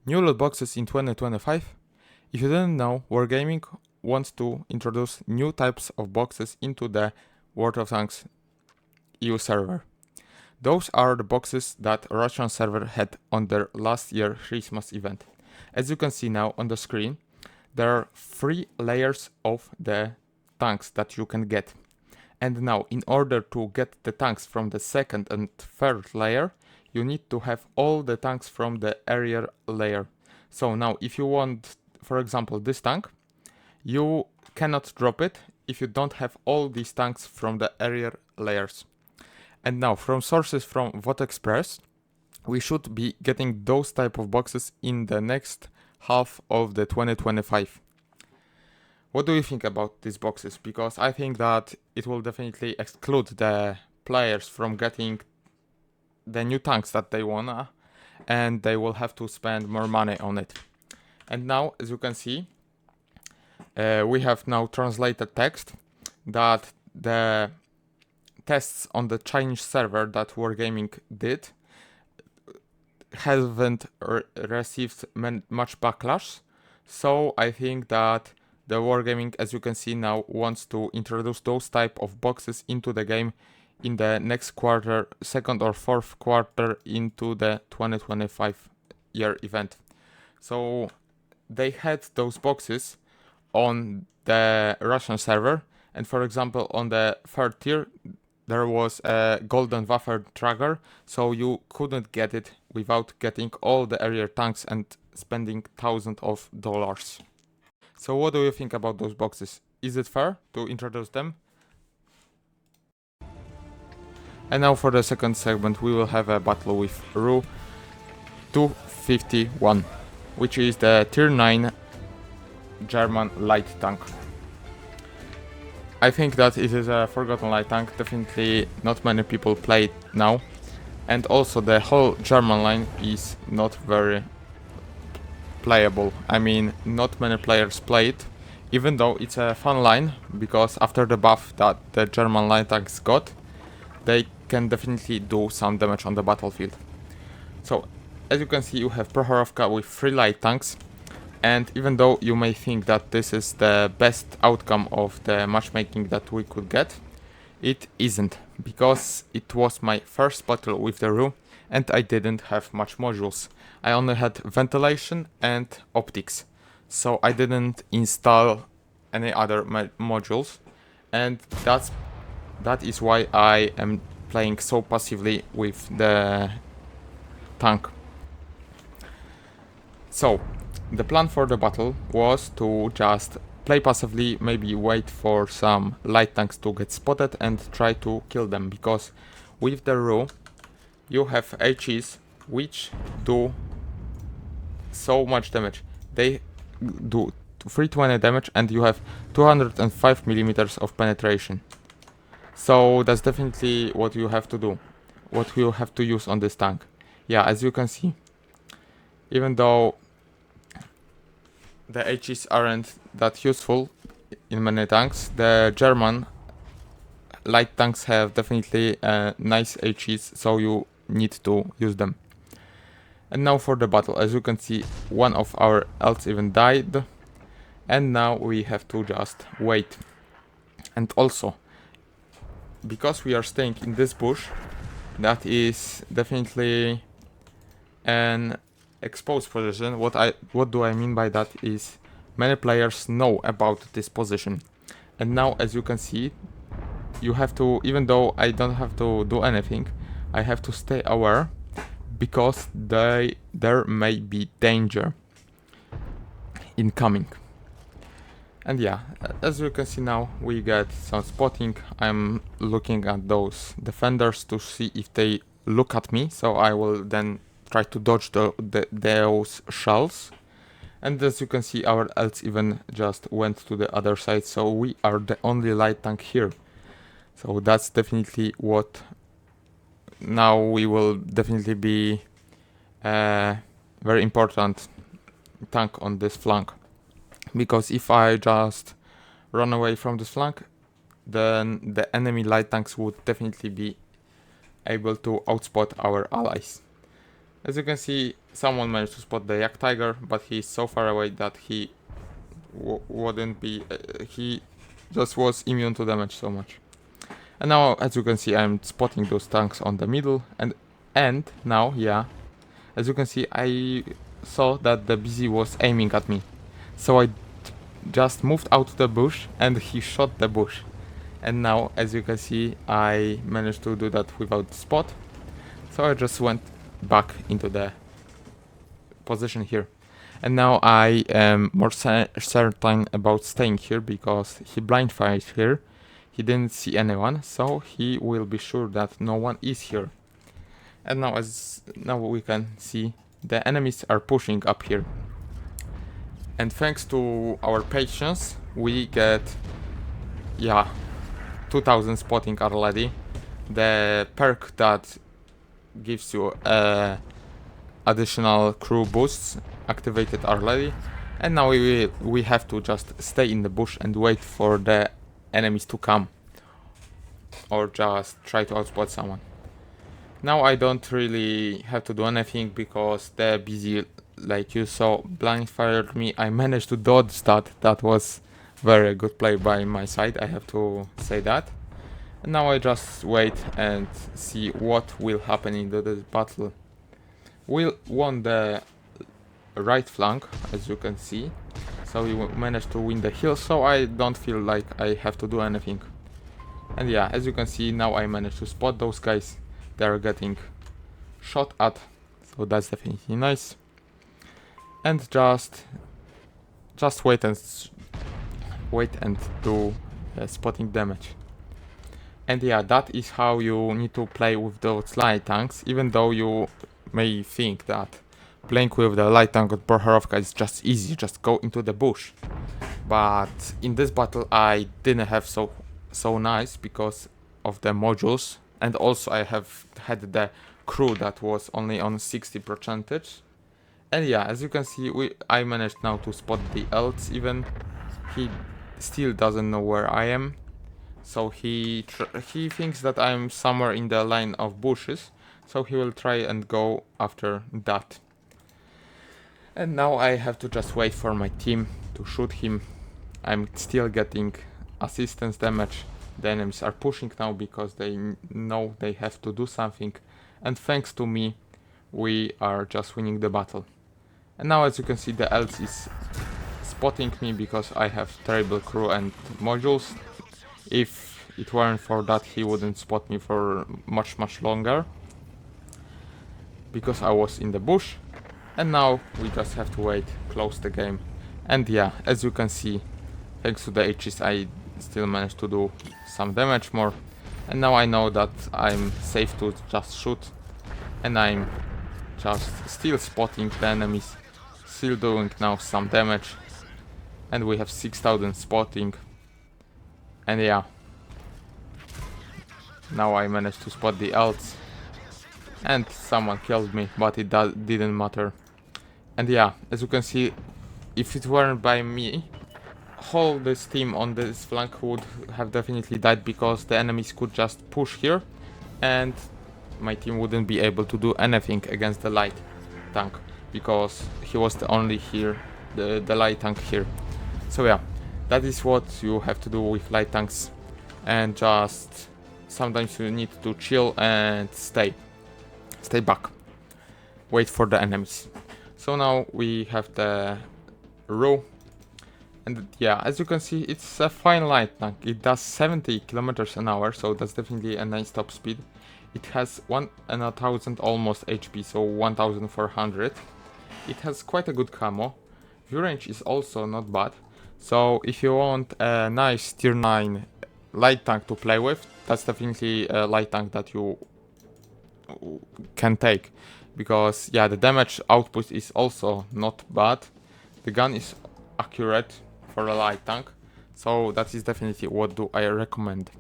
New loot boxes in 2025? If you didn't know, Wargaming wants to introduce new types of boxes into the World of Tanks EU server. Those are the boxes that Russian server had on their last year Christmas event. As you can see now on the screen, there are 3 layers of the tanks that you can get. And now, in order to get the tanks from the second and third layer, you need to have all the tanks from the area layer. So now, if you want, for example, this tank, you cannot drop it if you don't have all these tanks from the area layers. And now, from sources from VotExpress, we should be getting those type of boxes in the next half of the 2025. What do you think about these boxes? Because I think that it will definitely exclude the players from getting the new tanks that they wanna, and they will have to spend more money on it. And now, as you can see, we have now translated text that the tests on the Chinese server that Wargaming did haven't received much backlash. So I think that the Wargaming, as you can see now, wants to introduce those type of boxes into the game in the next quarter, second or fourth quarter into the 2025 year event. So they had those boxes on the Russian server, and for example on the third tier there was a golden Waffen tracker, so you couldn't get it without getting all the area tanks and spending thousands of dollars. So what do you think about those boxes? Is it fair to introduce them? And now for the second segment we will have a battle with Ru 251, which is the tier 9 German light tank. I think that it is a forgotten light tank, definitely not many people play it now, and also the whole German line is not very playable. I mean, not many players play it, even though it's a fun line, because after the buff that the German light tanks got, they can definitely do some damage on the battlefield. So, as you can see, you have Prohorovka with 3 light tanks, and even though you may think that this is the best outcome of the matchmaking that we could get, it isn't, because it was my first battle with the Ru, and I didn't have much modules. I only had ventilation and optics, so I didn't install any other modules, and that is why I am playing so passively with the tank. So, the plan for the battle was to just play passively, maybe wait for some light tanks to get spotted and try to kill them, because with the Ru you have HEs which do so much damage. They do 320 damage and you have 205 millimeters of penetration. So that's definitely what you have to do, what you have to use on this tank. Yeah, as you can see, even though the HEs aren't that useful in many tanks, the German light tanks have definitely nice HEs, so you need to use them. And now for the battle. As you can see, one of our elves even died, and now we have to just wait. And also, because we are staying in this bush, that is definitely an exposed position. What do I mean by that is many players know about this position, and now as you can see, you have to, even though I don't have to do anything, I have to stay aware, because there may be danger incoming. And yeah, as you can see now, we get some spotting. I'm looking at those defenders to see if they look at me, so I will then try to dodge those shells. And as you can see, our elves even just went to the other side, so we are the only light tank here. So that's definitely what now we will definitely be a very important tank on this flank, because if I just run away from this flank, then the enemy light tanks would definitely be able to outspot our allies. As you can see, someone managed to spot the Jagdtiger, but he's so far away that he wouldn't be... he just was immune to damage so much. And now, as you can see, I'm spotting those tanks on the middle, and now, yeah, as you can see, I saw that the BZ was aiming at me. So I just moved out to the bush, and he shot the bush. And now, as you can see, I managed to do that without spot. So I just went back into the position here. And now I am more certain about staying here because he blind fired here. He didn't see anyone, so he will be sure that no one is here. And now, as now we can see, the enemies are pushing up here. And thanks to our patience, we get, yeah, 2000 spotting already. The perk that gives you additional crew boosts activated already. And now we have to just stay in the bush and wait for the enemies to come. Or just try to outspot someone. Now I don't really have to do anything because the BZ, like you saw, blind fired me. I managed to dodge that. That was very good play by my side, I have to say that. And now I just wait and see what will happen in this battle. We won the right flank, as you can see. So we managed to win the hill, so I don't feel like I have to do anything. And yeah, as you can see, now I managed to spot those guys. They are getting shot at, so that's definitely nice. And just wait and do spotting damage. And yeah, that is how you need to play with those light tanks, even though you may think that playing with the light tank with Prohorovka is just easy, just go into the bush. But in this battle I didn't have so nice because of the modules, and also I have had the crew that was only on 60%. And yeah, as you can see, I managed now to spot the elts even. He still doesn't know where I am. So he thinks that I'm somewhere in the line of bushes, so he will try and go after that. And now I have to just wait for my team to shoot him. I'm still getting assistance damage. The enemies are pushing now because they know they have to do something, and thanks to me we are just winning the battle. And now, as you can see, the elf is spotting me because I have terrible crew and modules. If it weren't for that, he wouldn't spot me for much longer because I was in the bush. And now we just have to wait, close the game. And yeah, as you can see, thanks to the H's I still managed to do some damage more. And now I know that I'm safe to just shoot, and I'm just still spotting the enemies, still doing now some damage. And we have 6000 spotting. And yeah, now I managed to spot the elts, and someone killed me, but it didn't matter. And yeah, as you can see, if it weren't by me, whole this team on this flank would have definitely died because the enemies could just push here and my team wouldn't be able to do anything against the light tank because he was the only here, the light tank here. So yeah, that is what you have to do with light tanks, and just sometimes you need to chill and stay back, wait for the enemies. So now we have the row. And yeah, as you can see, it's a fine light tank. It does 70 kilometers an hour, so that's definitely a nice top speed. It has 1000 almost HP, so 1400. It has quite a good camo. View range is also not bad. So if you want a nice tier 9 light tank to play with, that's definitely a light tank that you can take. Because yeah, the damage output is also not bad. The gun is accurate for a light tank, so that is definitely what do I recommend.